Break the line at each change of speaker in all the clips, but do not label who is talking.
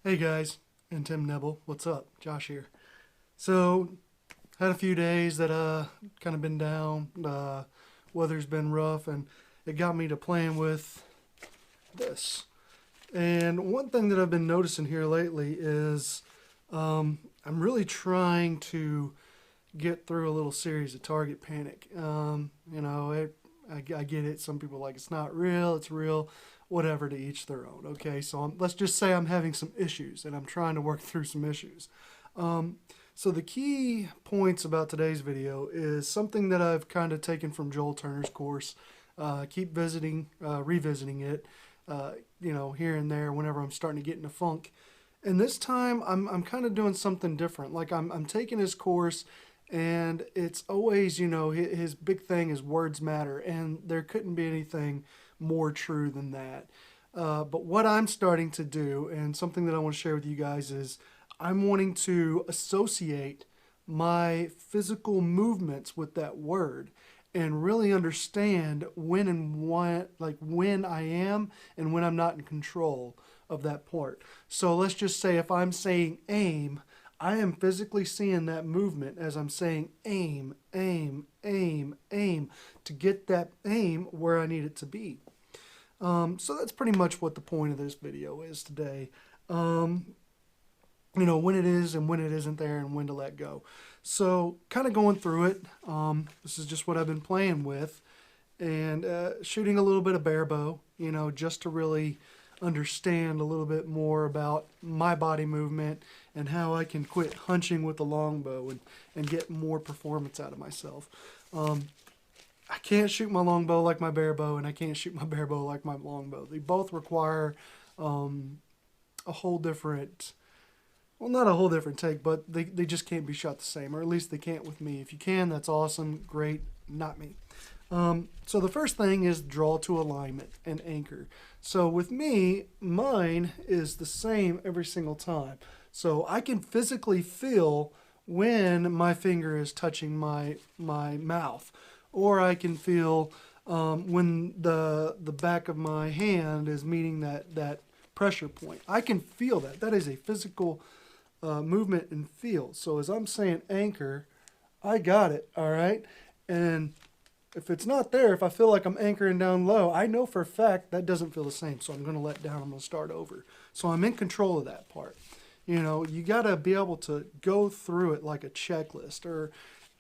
Hey guys, and Tim Nebel, what's up? Josh here. So, had a few days that kind of been down. Weather's been rough, and it got me to playing with this. And one thing that I've been noticing here lately is I'm really trying to get through a little series of Target Panic. I get it. Some people are like it's not real. It's real. Whatever, to each their own. Okay, so let's just say I'm having some issues and I'm trying to work through some issues. So the key points about today's video is something that I've kind of taken from Joel Turner's course. Keep revisiting it, here and there whenever I'm starting to get in a funk. And this time I'm kind of doing something different. Like I'm taking his course, and it's always, his big thing is words matter, and there couldn't be anything more true than that. But what I'm starting to do, and something that I want to share with you guys, is I'm wanting to associate my physical movements with that word and really understand when I am and when I'm not in control of that part. So let's just say if I'm saying aim, I am physically seeing that movement as I'm saying aim, aim, aim, aim, to get that aim where I need it to be. So that's pretty much what the point of this video is today. When it is and when it isn't there and when to let go. So kind of going through it. This is just what I've been playing with, and shooting a little bit of bare bow, just to really understand a little bit more about my body movement and how I can quit hunching with the longbow and get more performance out of myself. I can't shoot my longbow like my bare bow, and I can't shoot my bare bow like my longbow. They both require a whole different, well, not a whole different take, but they just can't be shot the same, or at least they can't with me. If you can, that's awesome, great, not me. So the first thing is draw to alignment and anchor. So with me, mine is the same every single time. So I can physically feel when my finger is touching my mouth, or I can feel when the back of my hand is meeting that pressure point. I can feel that. That is a physical movement and feel. So as I'm saying anchor, I got it, all right? And if it's not there, if I feel like I'm anchoring down low, I know for a fact that doesn't feel the same. So I'm going to let down. I'm going to start over. So I'm in control of that part. You got to be able to go through it like a checklist. Or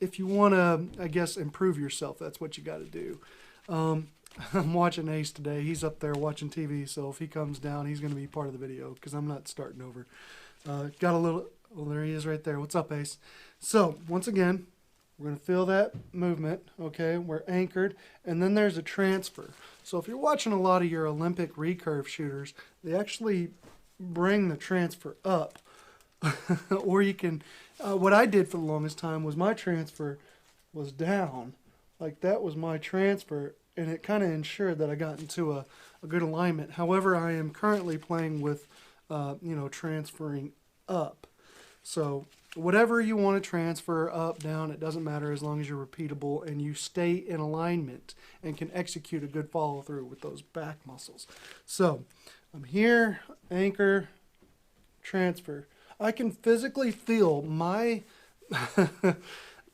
if you want to, I guess, improve yourself, that's what you got to do. I'm watching Ace today. He's up there watching TV. So if he comes down, he's going to be part of the video because I'm not starting over. Got a little, well, there he is right there. What's up, Ace? So once again, we're going to feel that movement, okay? We're anchored, and then there's a transfer. So if you're watching a lot of your Olympic recurve shooters, they actually bring the transfer up. Or you can, what I did for the longest time was my transfer was down. Like that was my transfer, and it kind of ensured that I got into a good alignment. However, I am currently playing with, transferring up. So whatever you want to transfer, up, down, it doesn't matter as long as you're repeatable and you stay in alignment and can execute a good follow through with those back muscles. So I'm here, anchor, transfer. I can physically feel my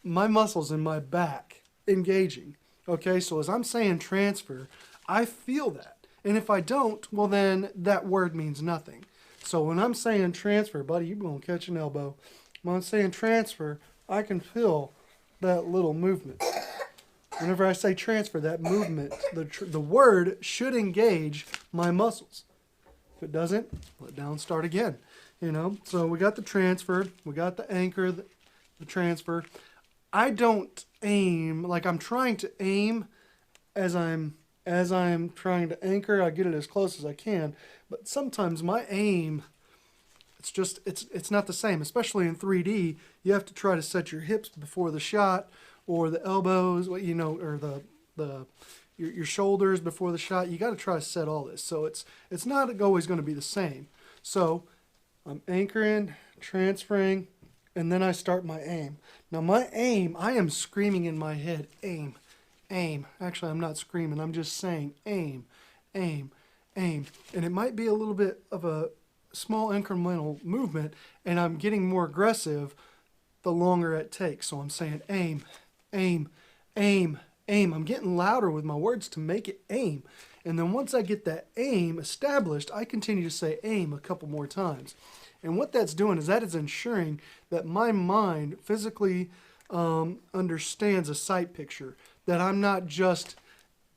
my muscles in my back engaging. Okay, so as I'm saying transfer, I feel that. And if I don't, well then that word means nothing. So when I'm saying transfer, buddy, you're going to catch an elbow. When I'm saying transfer, I can feel that little movement. Whenever I say transfer, that movement, the word should engage my muscles. If it doesn't, let down, start again. So we got the transfer, we got the anchor, the transfer. I don't aim, like I'm trying to aim as I'm trying to anchor. I get it as close as I can, but sometimes my aim, it's not the same, especially in 3D. You have to try to set your hips before the shot, or the elbows, or your shoulders before the shot. You got to try to set all this. So it's not always going to be the same. So I'm anchoring, transferring, and then I start my aim. Now my aim, I am screaming in my head, aim, aim. Actually, I'm not screaming. I'm just saying aim, aim, aim. And it might be a little bit of a small incremental movement, and I'm getting more aggressive the longer it takes. So I'm saying aim, aim, aim, aim. I'm getting louder with my words to make it aim. And then once I get that aim established, I continue to say aim a couple more times. And what that's doing is that is ensuring that my mind physically understands a sight picture, that I'm not just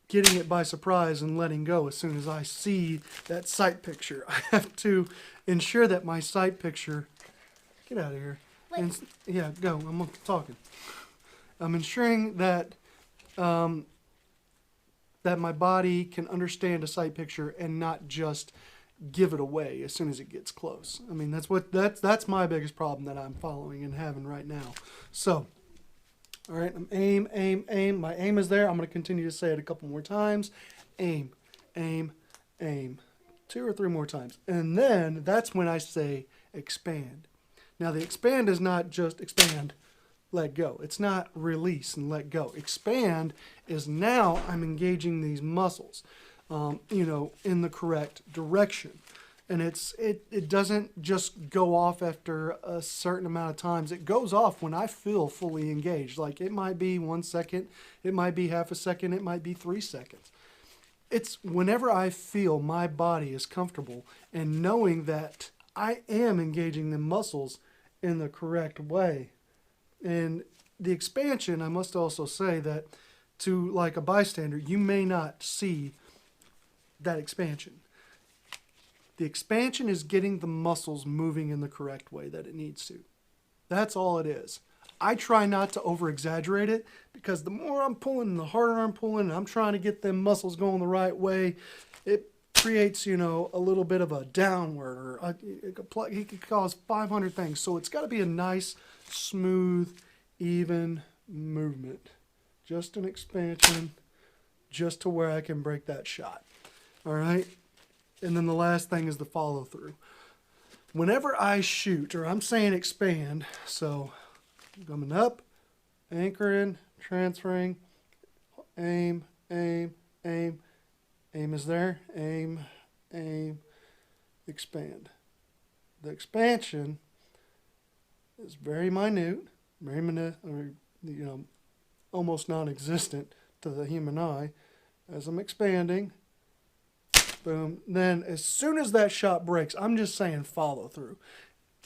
getting it by surprise and letting go as soon as I see that sight picture. I have to ensure that my sight picture, get out of here. And, yeah, go, I'm talking. I'm ensuring that that my body can understand a sight picture and not just give it away as soon as it gets close. I mean, that's my biggest problem that I'm following and having right now. So, all right, I'm aim, aim, aim. My aim is there. I'm going to continue to say it a couple more times. Aim, aim, aim. 2 or 3 more times. And then that's when I say expand. Now, the expand is not just expand, let go. It's not release and let go. Expand is now I'm engaging these muscles, in the correct direction. And it doesn't just go off after a certain amount of times. It goes off when I feel fully engaged. Like it might be 1 second, it might be half a second, it might be 3 seconds. It's whenever I feel my body is comfortable and knowing that I am engaging the muscles in the correct way. And the expansion, I must also say that to like a bystander, you may not see that expansion. The expansion is getting the muscles moving in the correct way that it needs to. That's all it is. I try not to over-exaggerate it because the more I'm pulling, the harder I'm pulling, and I'm trying to get them muscles going the right way, it creates, a little bit of a downward, or it could cause 500 things. So it's got to be a nice, smooth, even movement. Just an expansion, just to where I can break that shot. All right? And then the last thing is the follow through. Whenever I shoot, or I'm saying expand, so coming up, anchoring, transferring, aim, aim, aim. Aim is there, aim, aim, expand. The expansion is very minute, almost non-existent to the human eye. As I'm expanding, boom. Then as soon as that shot breaks, I'm just saying follow through.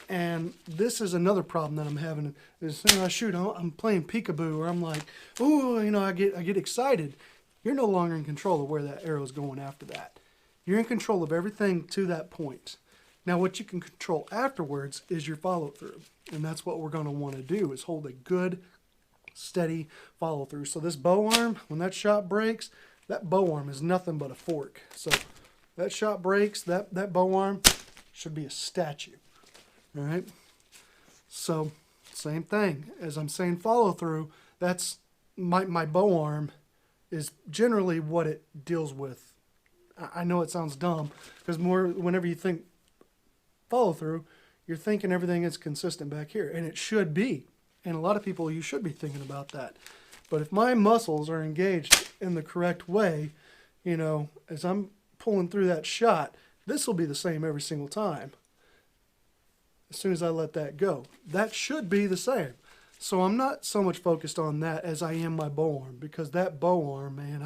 And this is another problem that I'm having. As soon as I shoot, I'm playing peekaboo, or I'm like, ooh, I get excited. You're no longer in control of where that arrow is going after that. You're in control of everything to that point. Now, what you can control afterwards is your follow through. And that's what we're going to want to do, is hold a good, steady follow through. So this bow arm, when that shot breaks, that bow arm is nothing but a fork. So that shot breaks, that bow arm should be a statue. All right? So same thing. As I'm saying follow through, that's my bow arm is generally what it deals with. I know it sounds dumb, because whenever you think follow through, you're thinking everything is consistent back here, and it should be. And a lot of people, you should be thinking about that. But if my muscles are engaged in the correct way, as I'm pulling through that shot, this will be the same every single time. As soon as I let that go, that should be the same. So I'm not so much focused on that as I am my bow arm, because that bow arm, man,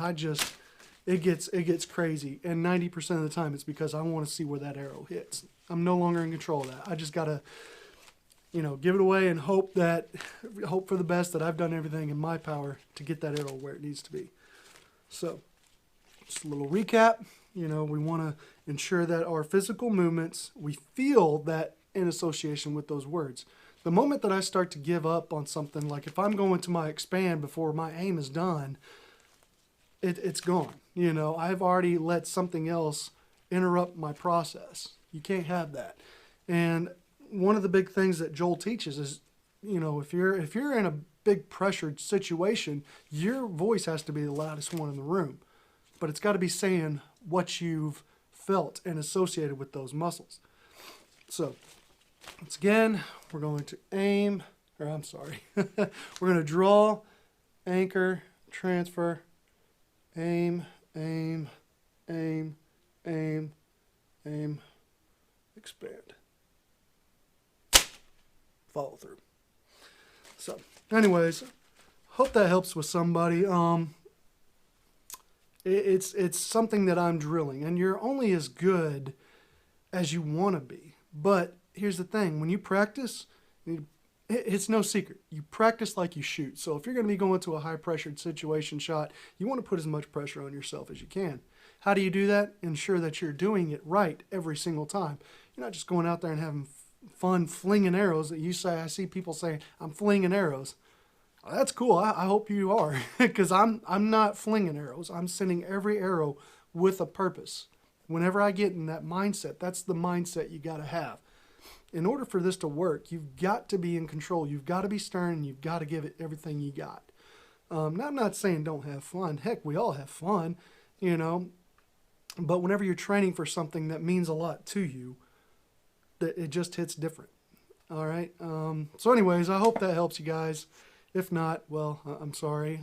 it gets crazy. And 90% of the time it's because I want to see where that arrow hits. I'm no longer in control of that. I just got to, give it away and hope for the best, that I've done everything in my power to get that arrow where it needs to be. So just a little recap. We want to ensure that our physical movements, we feel that in association with those words. The moment that I start to give up on something, like if I'm going to my expand before my aim is done, it's gone. I've already let something else interrupt my process. You can't have that. And one of the big things that Joel teaches is, if you're in a big pressured situation, your voice has to be the loudest one in the room. But it's got to be saying what you've felt and associated with those muscles. So once again, we're going to we're going to draw, anchor, transfer, aim, aim, aim, aim, aim, expand. Follow through. So, anyways, hope that helps with somebody. It's something that I'm drilling, and you're only as good as you want to be. But here's the thing: when you practice, it's no secret. You practice like you shoot. So if you're going to be going to a high-pressured situation shot, you want to put as much pressure on yourself as you can. How do you do that? Ensure that you're doing it right every single time. You're not just going out there and having fun flinging arrows. That you say, I see people saying, I'm flinging arrows. Well, that's cool. I hope you are, because I'm not flinging arrows. I'm sending every arrow with a purpose. Whenever I get in that mindset, that's the mindset you got to have. In order for this to work, you've got to be in control. You've got to be stern, and you've got to give it everything you got. Now, I'm not saying don't have fun. Heck, we all have fun, you know. But whenever you're training for something that means a lot to you, it just hits different. All right. So anyways, I hope that helps you guys. If not, well, I'm sorry.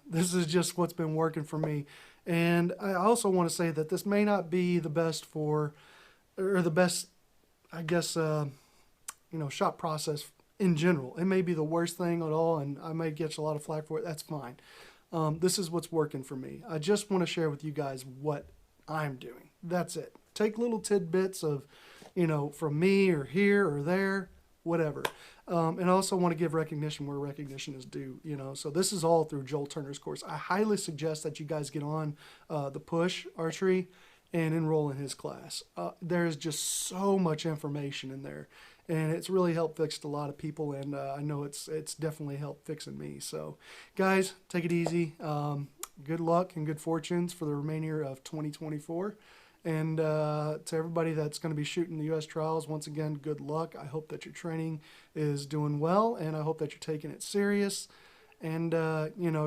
This is just what's been working for me. And I also want to say that this may not be the best I guess, shot process in general. It may be the worst thing at all, and I may get a lot of flack for it. That's fine. This is what's working for me. I just want to share with you guys what I'm doing. That's it. Take little tidbits of, from me or here or there, whatever. And I also want to give recognition where recognition is due, So this is all through Joel Turner's course. I highly suggest that you guys get on the Push Archery and enroll in his class. There's just so much information in there, and it's really helped fix a lot of people, and I know it's definitely helped fixing me. So, guys, take it easy. Good luck and good fortunes for the remainder of 2024. And to everybody that's going to be shooting the U.S. trials, once again, good luck. I hope that your training is doing well, and I hope that you're taking it serious. And,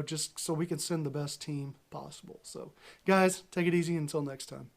just so we can send the best team possible. So, guys, take it easy until next time.